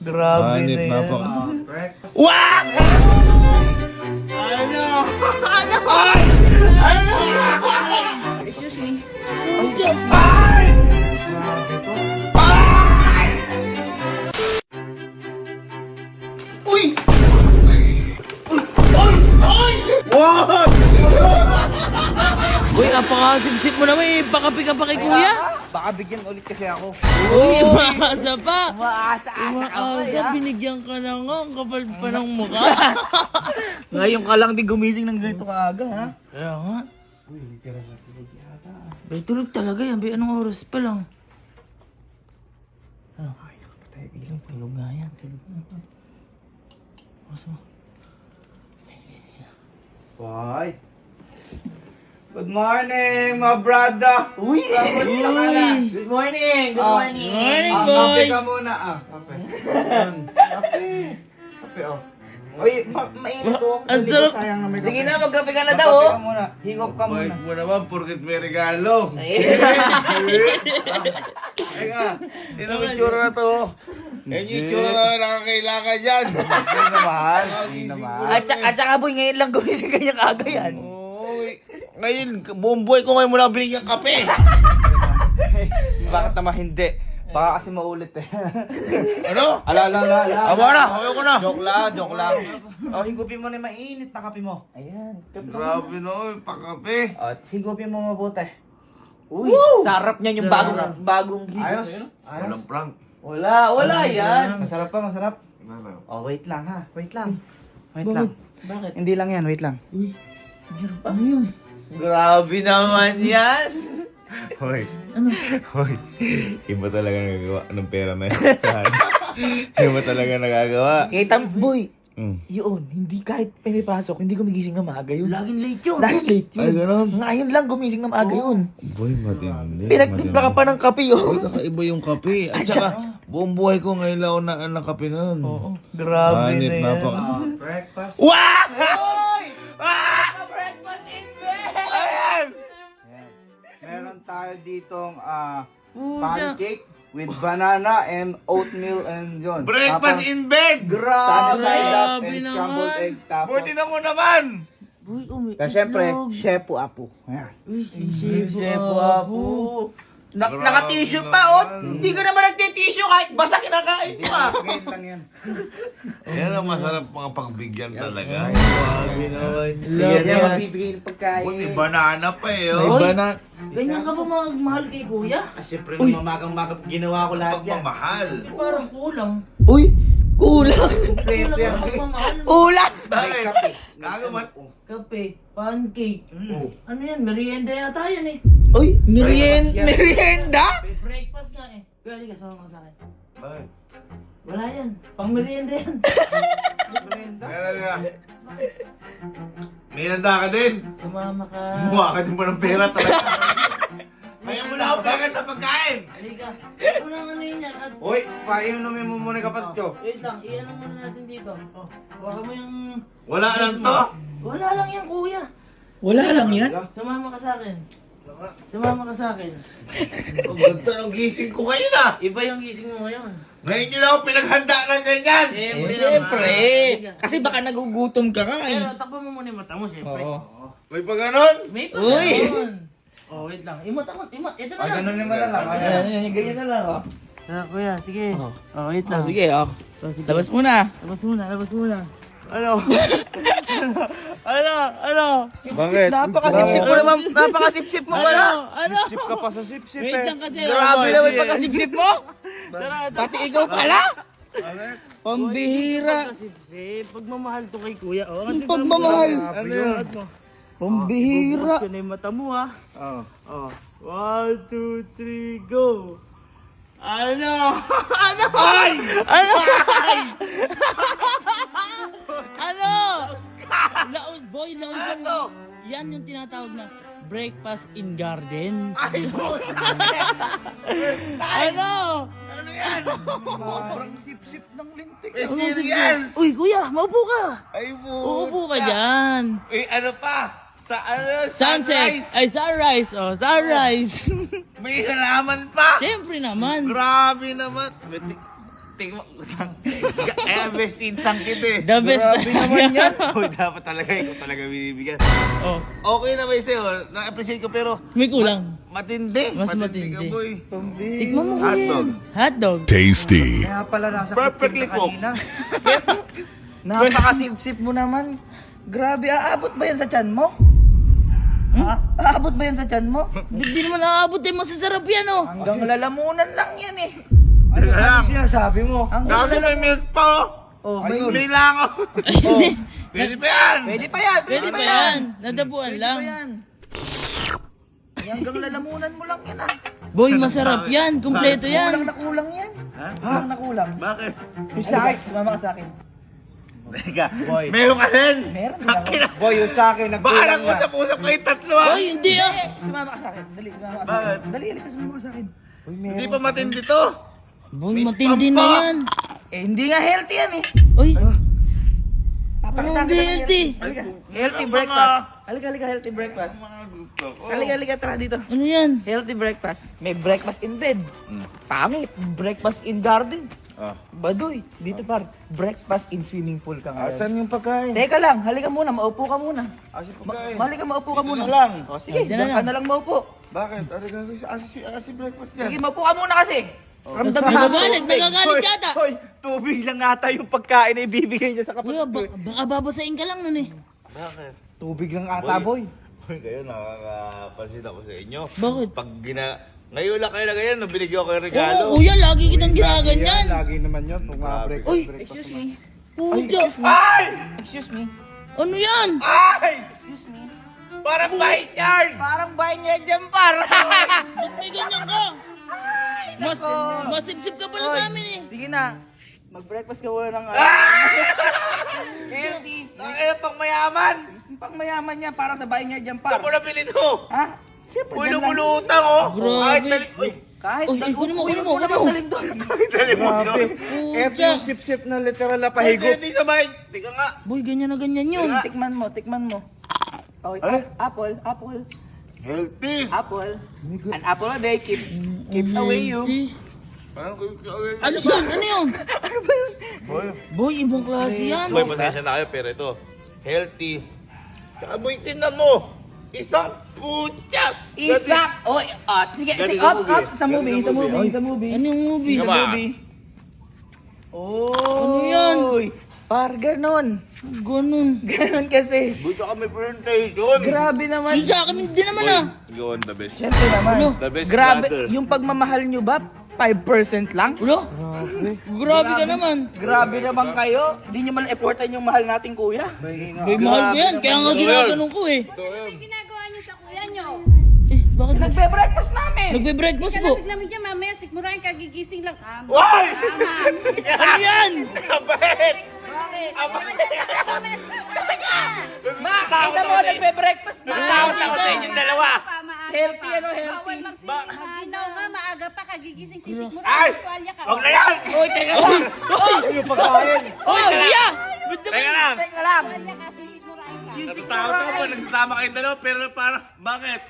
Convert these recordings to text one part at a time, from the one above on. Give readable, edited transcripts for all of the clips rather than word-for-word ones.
Grabe Hanip na na yan. po. Wah! Ano? Ano? Ay! Ano? Excuse me. Ay! Ay! Uy! Uy! Ay! Wow! Uy, apakasip-sip mo naman eh. Pakapi ka pa kay kuya. Baka bigyan ulit kasi ako. Uy, umaasa pa. Umaasa-asa ka pa Umaasa, binigyan ka na nga. Ang kapal pa ng mukha. Ngayon ka lang di gumising ng ganito kaaga, ha? Kaya nga. Bay, tulog talaga yan. Bay, anong oras pa lang? Ano? Ay, nakapatay ilang. Tulog nga yan. Tulog nga. Oras mo. Boy. Good morning, my brother. Uy! Kamusta ka na? Good morning! Good Ah, morning! Morning, Kape boy! ka muna. Kape. Yun. Kape, oh. Uy, mainit ko. Ang sarap. Sayang na may kape. Sige na, magkape ka na daw, Magkape oh! ka muna. Higop ka muna. Bait mo naman, porket may regalo. Teka, ito yung itsura na to. Yan yung itsura na nakakailangan dyan. Hindi naman. Hindi naman. At saka boy, ngayon lang gumising kanya kaaga yan. Uy, ngayon, buong buhay ko ngayon mo lang binigyan kape. Bakit naman hindi? Baka kasi maulit eh. Ano? Ala. Aba na, ayoko na. Joke lang. Oh, higupin mo na yung mainit na kape mo. Ayan. Grabe no, pakape. At higupin mo mabuti. Uy, sarap niyan yung bagong higop. Ayos. Walang prank. Wala yan. Masarap pa, masarap. Ano? Oh, wait lang ha. Wait lang. Wait Bakit? lang. Bakit? Hindi lang yan, wait lang. Uy, meron pa. Ano yun? Grabe naman yan. Hoy. Hoy. Iba talaga nagagawa ng pera na yan. Iba talaga nagagawa. Kita mo, boy. Yun, hindi kahit pinipasok, hindi gumigising na maaga yun. Laging late yun. Dahil late yun. Ay, ganun. Ngayon lang gumising na maaga yun. Boy, matindi. Pinagtimpla ka pa ng kape Uy, yun. kakaiba yung kape. At saka, buong buhay ko ngayon lang ako ng kape nun. Oo. Grabe Hanip na na yan. po. Breakfast. Wah! Breakfast in bed! Ayan! Yes. Meron tayo ditong pancake with banana and oatmeal and yun. Breakfast in bed! Sunny Grabe! side up Grabe and naman. scrambled egg tapos. Buti na mo naman! Uy, Kaya syempre, chef po apo. Ayan. Chef Apo. Naka-tissue pa, oh. Hindi ka naman nagtitissue kahit basa kinakain mo, ah. Ngayon lang yan. Yan ang masarap mga pagbigyan talaga. Grabe naman. Yan yung magbibigay ng pagkain. Buti banana pa eh. May Oh. banat. ganyan ka ba magmahal kay kuya? Siyempre, magang-magang ginawa ko lahat yan. Pagmamahal. Parang kulang. Uy, kulang. Kulang Kulang ang magmamahal mo. Kulang. May kape. Gago man. Kape, pancake. Ano yan? Merienda yata yan eh. Uy, Breakfast yan. merienda? Breakfast nga eh. Kaya di ka, sama ka sa akin. Bakit? Wala yan. Pang merienda yan. Kaya nga. May nanda ka din. Sumama ka. Mukha ka din mo ng pera talaga. Ayaw mo na ako pagkat na pagkain. Halika. Unang ano yun yan. At Uy, painumin mo muna kapatid ko. wait lang, i-ano muna natin dito. Oh, huwag mo yung... Wala lang to. Wala lang yan, kuya. Wala lang yan. Sumama ka sa akin. Sumama ka sa akin. Ang ganda ng gising ko kayo na. Iba yung gising mo ngayon. Ngayon nyo lang ako pinaghanda ng ganyan. Siyempre. Kasi baka nagugutom ka ka, eh. Pero takpan mo muna yung mata mo, siyempre. Oo. May pa ganon. May pa Uy! Oh, wait lang. Ito na Ay, lang. ganun naman na lang. Ganyan na lang, oh. Kuya, sige. Oh, wait lang. Sige, oh. Sige. Labas muna. Labas muna. Ano? Ano? Bakit? Napakasipsip mo naman. Napakasipsip mo wala. Ano? Sip ka pa sa sip-sip Wait eh. lang kasi. Grabe naman pagkasipsip mo. Tara, Pati ikaw pala. Pambihira. Sip, pagmamahal to kay kuya. Oh, Pagmamahal. Ano yun? Pambihira. Bukas ko na yung mata mo, ha? Oo. Oh. 1, 2, 3, go! Ano? Ano? Ay! Ano? Ano? Laon, boy, laon ka mo. Yan yung tinatawag na breakfast in garden. Ay, boy! Ano? Ano yan? Sobrang sip-sip ng lintik. May cereals! Uy, kuya, maupo ka. Ay, boy! Uupo ka dyan. Eh, ano pa? Sa ano? Sunset. Sunrise. Ay, sunrise. Oh, sunrise. May halaman pa! Siyempre naman. Grabe naman. Tingnan mo. Kaya best pinsang kita eh. The best. Grabe naman yan. Uy, dapat talaga ikaw talaga binibigyan. Oh, Okay na ba sa'yo? Na-appreciate ko pero may kulang. matindi. Mas ka matindi. boy. Tikman mo ko Hotdog. yan. Hotdog. Tasty. Kaya pala nasa Perfectly kitchen ka kanina. Napakasip-sip mo naman. Grabe, aabot ba yan sa tiyan mo? Ha? Aabot ba yan sa tiyan mo? Hindi naman aabot eh. Masasarap yan oh. Hanggang lalamunan lang yan eh. Teka lang. Sinasabi mo? Hanggang Dami may milk pa oh. Oh, may May lang oh. Pwede pa yan. Pwede pa yan, Pwede pa yan. Nadapuan Pwede lang. pa yan. Ay, hanggang lalamunan mo lang yan ah. Boy, masarap yan. Kumpleto yan. Kulang na kulang yan. Kulang na kulang. Bakit? Yung sa akin, sumama ka sa akin. Teka. Boy. Meron ka rin. Meron din ako. Boy, yung sa akin, Baka nagkulang na. nag-usap-usap kayo tatlo ah. Boy, hindi ah. Sumama ka sa akin. Dali, sumama ka sa Bakit? akin. Dali, halika, sumama ka sa akin. Hindi pa matindi to. Boy, Miss matindi na Pampa. yan. Eh, hindi nga healthy yan eh. Uy, Papakita Anong kita ng healthy? Halika, healthy breakfast. Halika, halika, healthy breakfast. Halika, halika, tara dito. ano yan? Healthy breakfast. May breakfast in bed. Pangit. Breakfast in garden. Baduy. Dito par. Breakfast in swimming pool ka ngayon. Asan yung pagkain? Teka lang, halika muna, maupo ka muna. Asan yung pagkain? Halika, maupo ka muna. lang. O sige, Diyan na diyan ka lang. na lang maupo. Bakit? Ano gagawin sa asi breakfast yan? Sige, maupo ka muna kasi. Ramdam mo Nagagalit yata. Hoy, tubig lang ata yung pagkain na ibibigay niya sa Kuya, baka babasain ka lang nun eh. Bakit? Tubig lang ata, boy. Hoy, kayo nakakapansin ako sa inyo. Bakit? Pag ngayon lang kayo na ganyan, nung binigyan ko kayo ng regalo. Oo, kuya, lagi kitang ginaganyan. Lagi naman yun. Kung break. Uy, excuse me. Puta, Ay! Excuse me. ano yan? Ay! Excuse me. Parang bite yarn! Parang bahay niya dyan, par. Ba't may ganyan ka? Mas, masipsip ka pala sa amin eh. Sige na. Mag-breakfast ka muna ng healthy. Ang pang mayaman! Yung pang mayaman niya, parang sa bahay niya dyan, Saan par. mo nabili to? Ha? Siyempre, Uy, dyan lang. lumulutang oh! Grabe. Kahit dali... Uy! Kahit Uy, kunin mo, kunin mo, kunin mo. Daling doon. Kahit dali mo Grabe. yun! Eto yung sip-sip na literal na Ay, pahigop. hindi sa bahay! Tika nga! Boy, ganyan na ganyan yun. Tikman mo, tikman mo. Oh, apple, apple, Healthy! apple. An apple a day keeps away you. Parang Ano yun? Ano yun? Boy, ibang klase yan. Boy, pasensya na kayo, pero ito, healthy. Tsaka boy, tingnan mo! Isang putya! Isak! Oy, sige, Ganun sige, sa ops, movie. ops, sa movie, sa movie, sa movie. Ano yung movie? Tama. Oh! Ano yan? Par, ganon. Ganun. Ganon kasi. Boy, tsaka may presentation! Grabe naman. Yung sa akin, hindi naman ah. Ikaw ang the best. Siyempre naman. Ano? The best Grabe, brother. yung pagmamahal nyo ba, 5% lang? Ulo? Grabe ka naman. Grabe naman kayo. Hindi nyo man effortan yung mahal nating kuya. Boy, mahal ko yan. Kaya nga ginaganon ko eh. Ano ginagawa niyo sa kuya niyo? Eh, bakit ba? Nagbe-breakfast namin. Nagbe-breakfast po. Kalapit namin dyan, mamaya sikmurahin kagigising lang. Why? Ano yan? Abet! Bakit? Makakita mo, nagbe-breakfast na. Tawag ako sa inyong dalawa! Healthy, ano, healthy? Bawal magsigaw nga, maaga pa kagigising Ay! sisikmurahin. Tuwalya ka. Huwag na yan! Uy, teka lang. Yung pagkain. Uy, kuya! Teka lang! Teka lang. Tuwalya ka, sisikmurahin ka. Natatakot ako pa, nagsasama kayong dalawa, pero parang, bakit?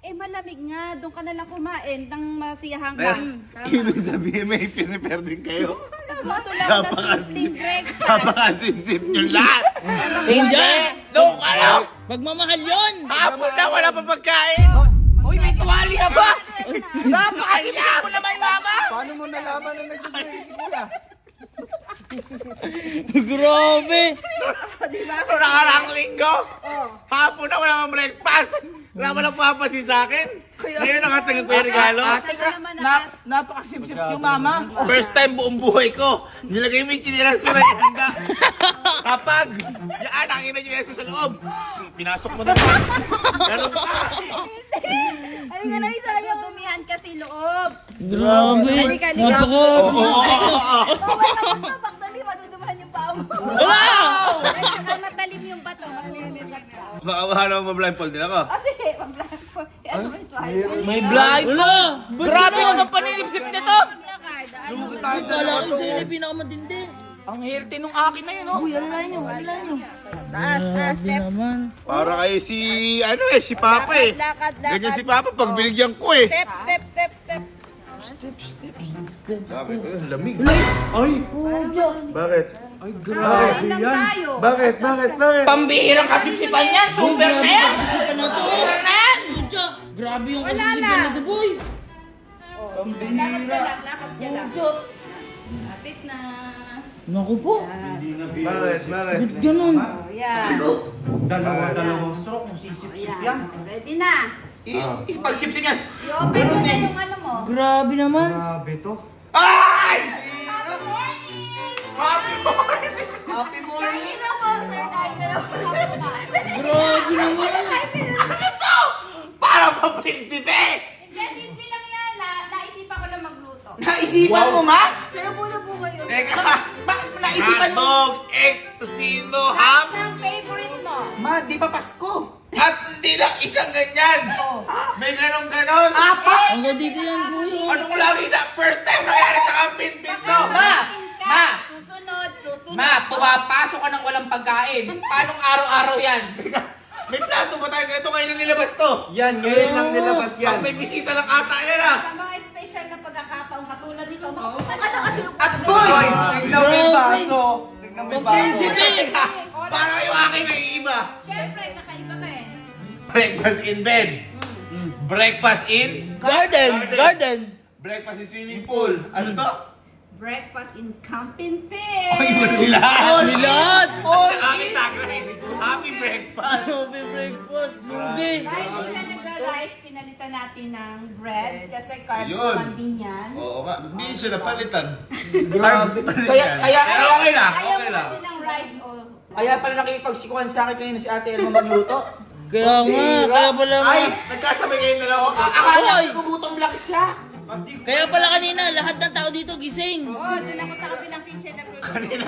Eh malamig nga, doon ka na lang kumain nang masiyahan ka. Ibig sabihin may pinipare din kayo. Luto lang na simpleng breakfast. Napakasip-sip nyo lahat! Hindi! Doon ka lang! Pagmamahal yun! Hapon na, wala pa pagkain! Uy, may tuwalya ba? Napakasipin mo naman, mama. Paano mo nalaman na nagsasabi si kuya? Grabe! Ano nakarang linggo? Hapon na, wala pang breakfast! Wala mo lang papasin sa akin? Ngayon nakatanggap ko yung regalo? Napakasipsip yung mama. First time buong buhay ko, nilagay mo yung chinilas ko na yung handa. Kapag, yan, ang ina chinilas ko sa loob. Pinasok mo na. Ganun ka. Ay nga na, sayang dumihan kasi loob. Grabe! Halika, halika. Masakot! Bawal ka pa, bakdali, madudumahan yung paa mo. Wow! Ay, saka matalim yung bato, masusugat ka. Baka mo ma-blindfold din ako. O sige, mag-blindfold. Ano ba ito? Ay, May blind. Wala! Grabe naman paninipsip nito. maglakad. Ano? Ay, kala ko sa'yo na yung pinakamatindi. Ang healthy nung akin na yun, oh. Uy, alalayan nyo, alalayan nyo. Taas, taas, Grabe step. naman. Para kayo si Papa eh. Lakad, lakad. Ganyan si Papa pag binigyan ko eh. Step, step, step, step. Bakit? Ang lamig. Ay! Bakit? Ay, grabe Ilang yan! tayo? Bakit? Bakit? Pambihirang kasipsipan yan! Super na yan! Kasipsipan na to. Super na yan! Pucha, grabe yung Wala kasipsipan na. na to, boy. Lakad ka lang. Pucha. Lapit na. Naku po. Bakit? Bakit? Ba't ganun? Oh, yan. Dalawang stroke kung sisip-sip Ayan. yan. Ready na. Pagsipsip yan. I-open mo na yung ano mo. Grabe naman. Grabe to. Ay! Happy morning! Happy morning! Happy morning! Kain na po, sir. Kain na po. Grabe naman. Ano to? Para pa prinsipe! Hindi, simple lang yan. Naisipan ko lang magluto. Naisipan mo, ma? Sir, muna po kayo. Teka! Naisipan mo? Hotdog, egg, tocino, ham, Ang favorite mo. Ma, di pa Pasko? at hindi lang isang ganyan! May ganon-ganon! Apat! Hanggang dito yan, kuya. Anong lagi sa first time nangyari sa kampin-pin to? Ma! Susunod. Ma, pumapasok ka ng walang pagkain. Paanong araw-araw yan? May plato ba tayo ganito ngayon na nilabas to? Yan, ngayon lang nilabas yan. Pag may bisita lang ata yan ah! Sa mga special na pagkakataon katulad nito, makuha ka na kasi At boy! Tignan mo yung baso. Tignan mo yung baso. Teka! Parang yung akin naiiba! Siyempre, kakaiba ka eh. Breakfast in bed! Breakfast in? Garden! Breakfast in swimming pool! Ano to? Breakfast in Camping Pig. Lahat! Lahat. Happy tagline! Happy breakfast! Happy breakfast. Grabe. Dahil di na nagra-rice, pinalitan natin ng bread kasi carbs Ayun. naman din yan. Oo nga, hindi siya napalitan. Grabe. Kaya, Pero okay lang, Ayaw okay mo lang. kasi ng rice o... Kaya pala nakikipagsikuhan sa akin kanina si Ate Elma magluto. Kaya nga, kaya pala Ay, nagkasabay kayo na lang. Akala ko gugutom lang sila. Kaya pala kanina, lahat ng tao dito gising. Oh, doon ako sa kabilang kitchen nagluluto. Kanina,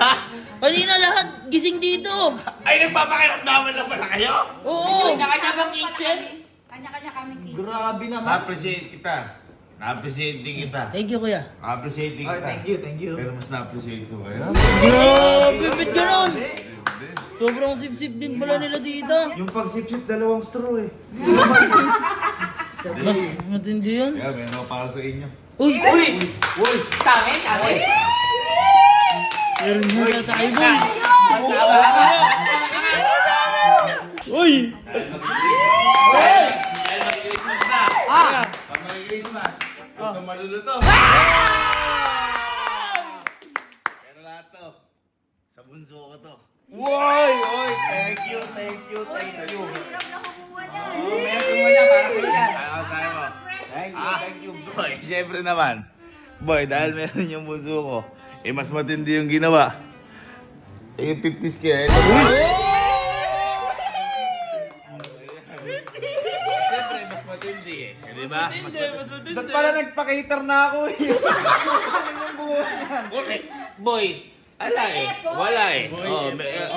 Kanina lahat gising dito. ay nagpapakiramdaman lang pala kayo. Oo. Kanya-kanya bang kitchen? Kanya-kanya kaming kitchen. Grabe naman. Na-appreciate kita. Na-appreciate din kita. Thank you, kuya. Na-appreciate din Ay, kita. thank you. Pero mas na-appreciate ko kayo. Grabe, ba't ganun? Sobrang sip-sip din pala nila dito. Yung pagsip-sip, dalawang straw eh. Mas matindi yun. Kaya meron ako para sa inyo. Uy! Uy! Kami! Meron na tayo ba? Uy! Dahil mag-Christmas na. Pag mag-Christmas, gusto maluluto. Pero lahat to, sa bunso ko to. Woy! Oy! Thank you! Hirap na kumuha niyan. Meron mo niya para sa yan. Ano sa'yo mo? Thank you! Boy, syempre naman. Boy, dahil meron yung bunso ko, eh mas matindi yung ginawa. Eh yung 50s kaya, ito Siyempre, mas matindi eh. Di ba? Ba't pala nagpa-cater na ako eh? Okay. Boy, ala eh. Wala eh. Oh,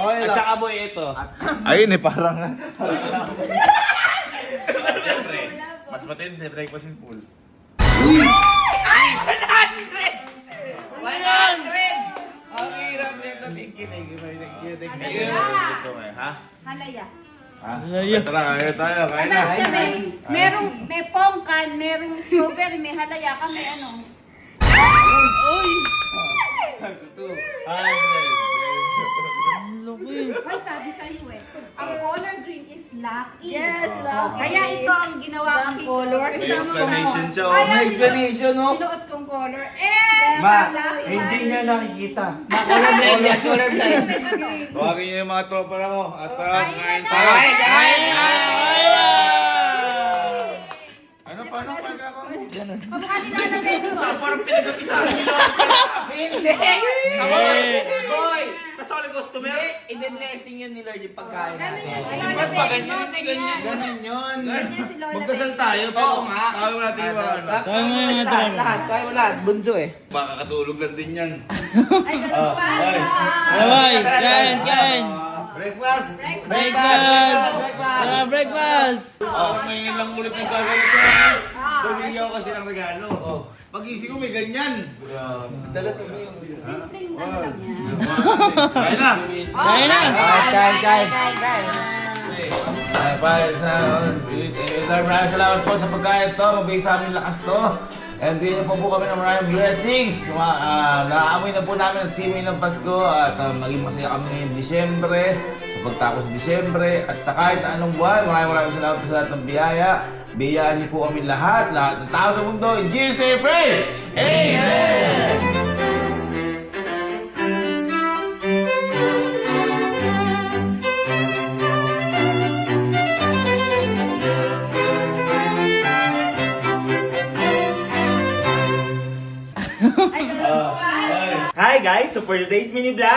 Okay at lang. saka boy, ito. Ayun eh, parang... Siyempre, mas matindi, breakfast in pool. 100! Ang hirap nito, thank you. Ha? Halaya. Ha? Halaya. Tara, kaya tayo, kaya na. May pongkan, merong strawberry, may halaya ka, may ano. Uy! 200. Laki. Ay, sabi sa'yo eh. Ang color green is lucky. Yes, lucky. Kaya ito ang ginawa kong color. May explanation siya. oh. May explanation, no? Sinuot kong color. Ma, hindi niya nakikita. Colorblind yan, colorblind. Tawagin niyo yung mga tropa na mo. At kain na. tayo. Kain na! Ano, paano ako? Kamukha ni Nanang Red mo. Parang pinagkasitaan nyo. Hindi! Boy! Kasali customer. I-blessing yun ni Lord yung pagkain Ganun yan si natin. Lola Ba't pa Betty ganyan? mo, Hindi ganyan. Ganun yun. Ganyan si Lola Magdasal Betty. tayo. Pero Oo nga. tawag natin yung mga ano. Tayo mo yung Lahat, kaya mo lahat. Bunso eh. Baka katulog lang din yan. Ay, ganun pa. Bye-bye! Kain, kain! Breakfast. Breakfast! Tara, breakfast! Oh, ngayon lang ulit ng gagawin ko. Bumili ako kasi ng regalo. Oh. Pag-isip ko may ganyan. Simpleng ano lang yan. Kaya na. Kain na! Kain. Okay. Ay, pare, maraming salamat po sa pagkain to. Mabigay sa amin lakas to. And bigyan niyo po kami ng maraming blessings. Naaamoy na po namin ang simoy ng Pasko at maging masaya kami ngayong Disyembre, sa pagtapos ng Disyembre, at sa kahit anong buwan. Maraming salamat po sa lahat ng biyaya. Biyayaan niyo po kami lahat ng tao sa mundo. In Jesus' name, pray! Amen! Hi guys! So for today's mini vlog,